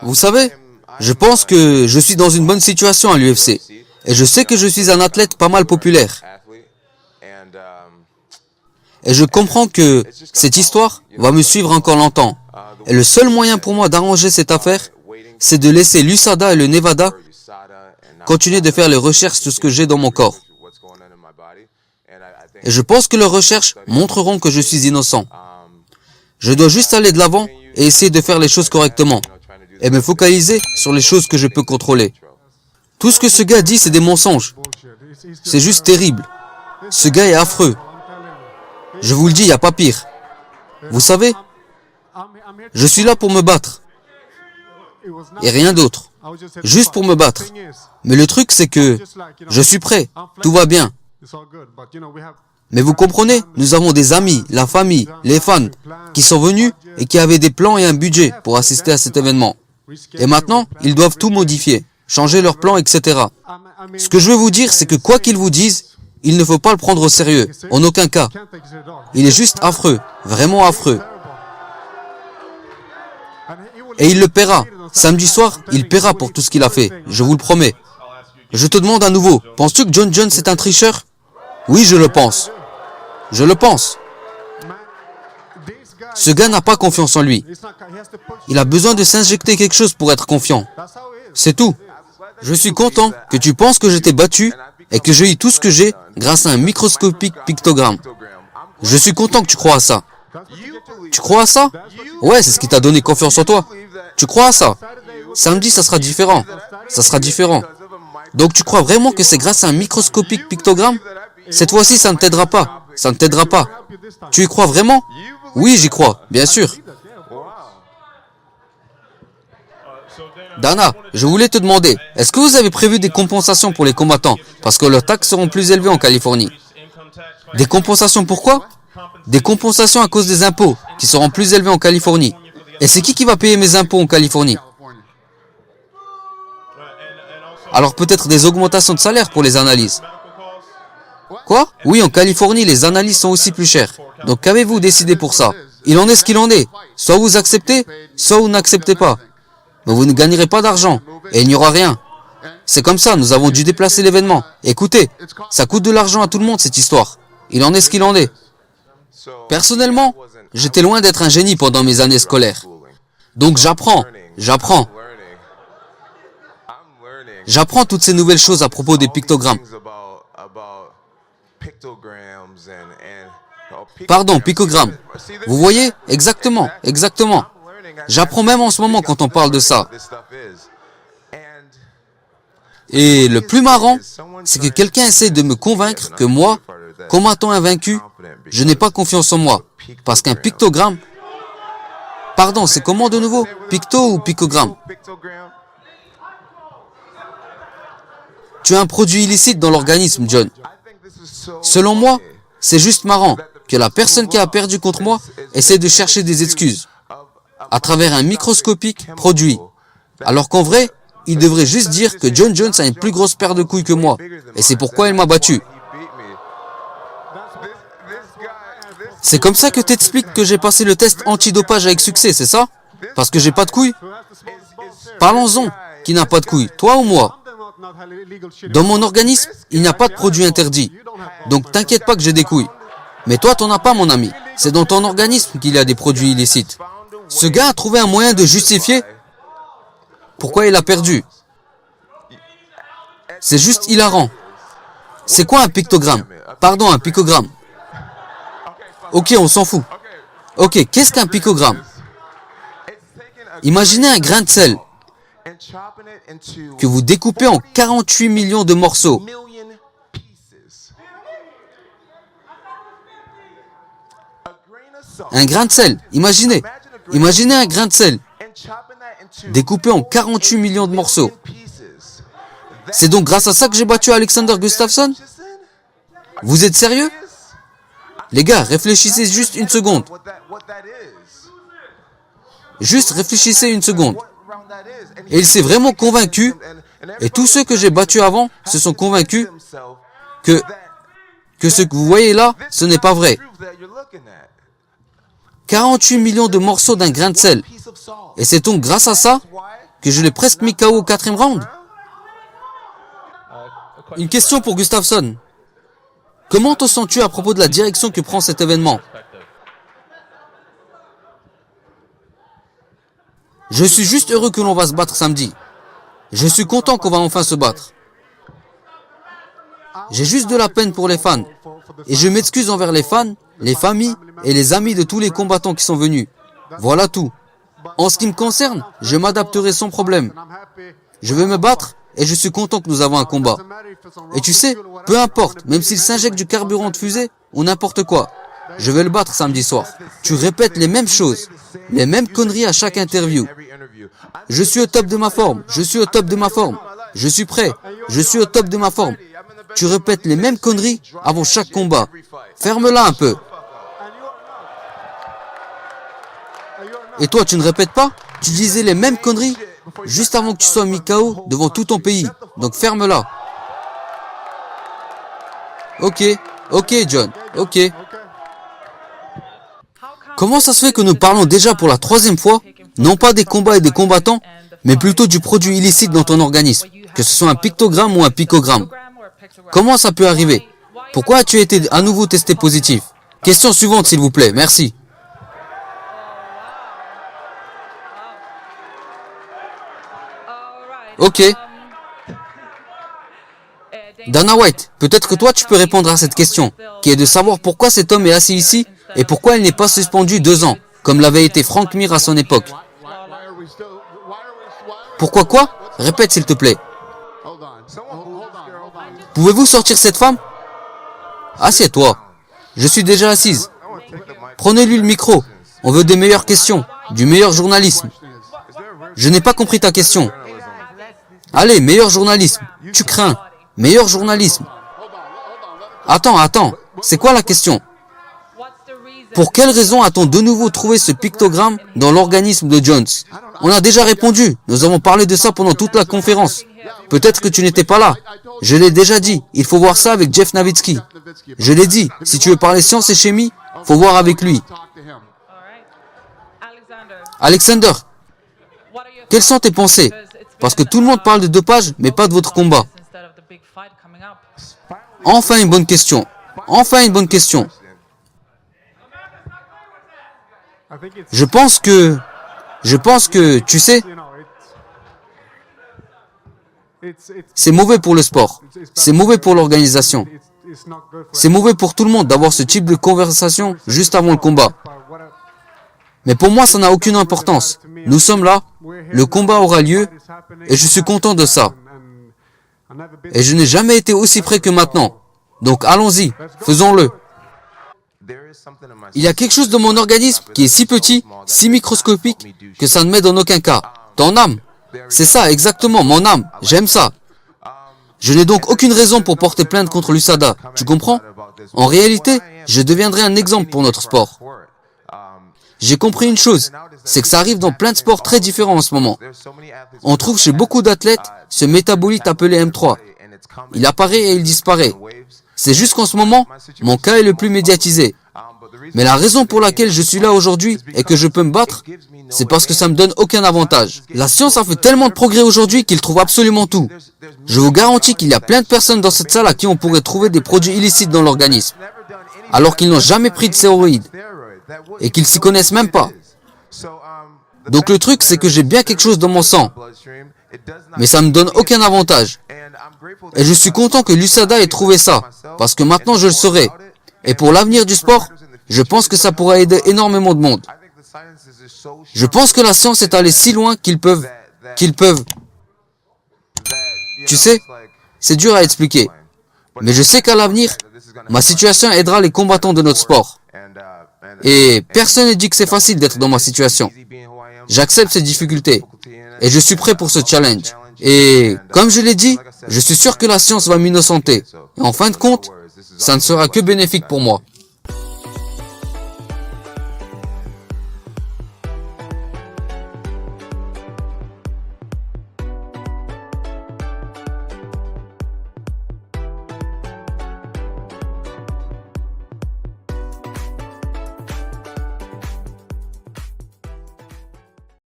Vous savez, je pense que je suis dans une bonne situation à l'UFC. Et je sais que je suis un athlète pas mal populaire. Et je comprends que cette histoire va me suivre encore longtemps. Et le seul moyen pour moi d'arranger cette affaire, c'est de laisser l'USADA et le Nevada continuer de faire les recherches sur ce que j'ai dans mon corps. Et je pense que leurs recherches montreront que je suis innocent. Je dois juste aller de l'avant et essayer de faire les choses correctement. Et me focaliser sur les choses que je peux contrôler. Tout ce que ce gars dit, c'est des mensonges. C'est juste terrible. Ce gars est affreux. Je vous le dis, il n'y a pas pire. Vous savez, je suis là pour me battre. Et rien d'autre. Juste pour me battre. Mais le truc, c'est que je suis prêt. Tout va bien. Mais vous comprenez, nous avons des amis, la famille, les fans, qui sont venus et qui avaient des plans et un budget pour assister à cet événement. Et maintenant, ils doivent tout modifier, changer leurs plans, etc. Ce que je veux vous dire, c'est que quoi qu'ils vous disent, il ne faut pas le prendre au sérieux, en aucun cas. Il est juste affreux, vraiment affreux. Et il le paiera. Samedi soir, il paiera pour tout ce qu'il a fait, je vous le promets. Je te demande à nouveau, penses-tu que John Jones est un tricheur? Oui, je le pense. Je le pense. Ce gars n'a pas confiance en lui. Il a besoin de s'injecter quelque chose pour être confiant. C'est tout. Je suis content que tu penses que je t'ai battu et que j'ai eu tout ce que j'ai grâce à un microscopique pictogramme. Je suis content que tu crois à ça. Tu crois à ça? Ouais, c'est ce qui t'a donné confiance en toi. Tu crois à ça? Samedi, ça sera différent. Ça sera différent. Donc tu crois vraiment que c'est grâce à un microscopique pictogramme? Cette fois-ci, ça ne t'aidera pas. Ça ne t'aidera pas. Tu y crois vraiment? Oui, j'y crois, bien sûr. Dana, je voulais te demander, est-ce que vous avez prévu des compensations pour les combattants? Parce que leurs taxes seront plus élevées en Californie. Des compensations pourquoi? Des compensations à cause des impôts, qui seront plus élevés en Californie. Et c'est qui va payer mes impôts en Californie? Alors peut-être des augmentations de salaire pour les analyses. Quoi? Oui, en Californie, les analyses sont aussi plus chères. Donc qu'avez-vous décidé pour ça? Il en est ce qu'il en est. Soit vous acceptez, soit vous n'acceptez pas. Mais vous ne gagnerez pas d'argent. Et il n'y aura rien. C'est comme ça, nous avons dû déplacer l'événement. Écoutez, ça coûte de l'argent à tout le monde cette histoire. Il en est ce qu'il en est. Personnellement, j'étais loin d'être un génie pendant mes années scolaires. Donc j'apprends. J'apprends toutes ces nouvelles choses à propos des pictogrammes. Pardon, picogrammes. Vous voyez? Exactement. J'apprends même en ce moment quand on parle de ça. Et le plus marrant, c'est que quelqu'un essaie de me convaincre que moi, combattant invaincu, je n'ai pas confiance en moi. Parce qu'un pictogramme... Pardon, c'est comment de nouveau? Picto ou picogramme? Tu as un produit illicite dans l'organisme, John. Selon moi, c'est juste marrant que la personne qui a perdu contre moi essaie de chercher des excuses à travers un microscopique produit. Alors qu'en vrai, il devrait juste dire que John Jones a une plus grosse paire de couilles que moi. Et c'est pourquoi il m'a battu. C'est comme ça que t'expliques que j'ai passé le test antidopage avec succès, c'est ça? Parce que j'ai pas de couilles? Parlons-en. Qui n'a pas de couilles, toi ou moi? Dans mon organisme, il n'y a pas de produit interdit. Donc t'inquiète pas que j'ai des couilles. Mais toi, t'en as pas, mon ami. C'est dans ton organisme qu'il y a des produits illicites. Ce gars a trouvé un moyen de justifier pourquoi il a perdu. C'est juste hilarant. C'est quoi un pictogramme? Pardon, un picogramme. Ok, on s'en fout. Ok, qu'est-ce qu'un picogramme? Imaginez un grain de sel que vous découpez en 48 millions de morceaux. Un grain de sel, imaginez un grain de sel découpé en 48 millions de morceaux. C'est donc grâce à ça que j'ai battu Alexander Gustafsson? Vous êtes sérieux? Les gars, réfléchissez juste une seconde. Juste réfléchissez une seconde. Et il s'est vraiment convaincu, et tous ceux que j'ai battus avant se sont convaincus que ce que vous voyez là, ce n'est pas vrai. 48 millions de morceaux d'un grain de sel. Et c'est donc grâce à ça que je l'ai presque mis KO au 4e round? Une question pour Gustafsson. Comment te sens-tu à propos de la direction que prend cet événement? Je suis juste heureux que l'on va se battre samedi. Je suis content qu'on va enfin se battre. J'ai juste de la peine pour les fans. Et je m'excuse envers les fans, les familles et les amis de tous les combattants qui sont venus. Voilà tout. En ce qui me concerne, je m'adapterai sans problème. Je vais me battre et je suis content que nous avons un combat. Et tu sais, peu importe, même s'il s'injecte du carburant de fusée ou n'importe quoi, je vais le battre samedi soir. Tu répètes les mêmes choses, les mêmes conneries à chaque interview. Je suis au top de ma forme, je suis au top de ma forme, je suis prêt, je suis au top de ma forme. Tu répètes les mêmes conneries avant chaque combat. Ferme-la un peu. Et toi, tu ne répètes pas? Tu disais les mêmes conneries juste avant que tu sois mis KO devant tout ton pays. Donc ferme-la. Ok, John, ok. Comment ça se fait que nous parlons déjà pour la 3e fois, non pas des combats et des combattants, mais plutôt du produit illicite dans ton organisme, que ce soit un pictogramme ou un picogramme? Comment ça peut arriver? Pourquoi as-tu été à nouveau testé positif? Question suivante, s'il vous plaît, merci. Ok. Dana White, peut-être que toi tu peux répondre à cette question, qui est de savoir pourquoi cet homme est assis ici et pourquoi il n'est pas suspendu 2 ans, comme l'avait été Frank Mir à son époque. Pourquoi quoi? Répète s'il te plaît. Pouvez-vous sortir cette femme? Assieds-toi. Je suis déjà assise. Prenez-lui le micro. On veut des meilleures questions, du meilleur journalisme. Je n'ai pas compris ta question. Allez, meilleur journalisme. Tu crains. Meilleur journalisme. Attends. C'est quoi la question? Pour quelle raison a-t-on de nouveau trouvé ce pictogramme dans l'organisme de Jones? On a déjà répondu. Nous avons parlé de ça pendant toute la conférence. Peut-être que tu n'étais pas là. Je l'ai déjà dit. Il faut voir ça avec Jeff Novitzky. Je l'ai dit. Si tu veux parler science et chimie, faut voir avec lui. Alexander, quelles sont tes pensées? Parce que tout le monde parle de dopage, mais pas de votre combat. Enfin une bonne question. Enfin une bonne question. Je pense que, tu sais, c'est mauvais pour le sport. C'est mauvais pour l'organisation. C'est mauvais pour tout le monde d'avoir ce type de conversation juste avant le combat. Mais pour moi, ça n'a aucune importance. Nous sommes là, le combat aura lieu, et je suis content de ça. Et je n'ai jamais été aussi près que maintenant. Donc allons-y, faisons-le. Il y a quelque chose dans mon organisme qui est si petit, si microscopique, que ça ne m'aide en aucun cas. Ton âme. C'est ça, exactement, mon âme. J'aime ça. Je n'ai donc aucune raison pour porter plainte contre l'USADA. Tu comprends? En réalité, je deviendrai un exemple pour notre sport. J'ai compris une chose, c'est que ça arrive dans plein de sports très différents en ce moment. On trouve chez beaucoup d'athlètes ce métabolite appelé M3. Il apparaît et il disparaît. C'est juste qu'en ce moment, mon cas est le plus médiatisé. Mais la raison pour laquelle je suis là aujourd'hui et que je peux me battre, c'est parce que ça me donne aucun avantage. La science a fait tellement de progrès aujourd'hui qu'il trouve absolument tout. Je vous garantis qu'il y a plein de personnes dans cette salle à qui on pourrait trouver des produits illicites dans l'organisme, alors qu'ils n'ont jamais pris de stéroïdes et qu'ils s'y connaissent même pas. Donc le truc, c'est que j'ai bien quelque chose dans mon sang, mais ça me donne aucun avantage. Et je suis content que l'USADA ait trouvé ça, parce que maintenant je le saurai. Et pour l'avenir du sport, je pense que ça pourra aider énormément de monde. Je pense que la science est allée si loin qu'ils peuvent... Tu sais, c'est dur à expliquer. Mais je sais qu'à l'avenir, ma situation aidera les combattants de notre sport. Et personne ne dit que c'est facile d'être dans ma situation. J'accepte ces difficultés. Et je suis prêt pour ce challenge. Et comme je l'ai dit, je suis sûr que la science va m'innocenter. Et en fin de compte, ça ne sera que bénéfique pour moi.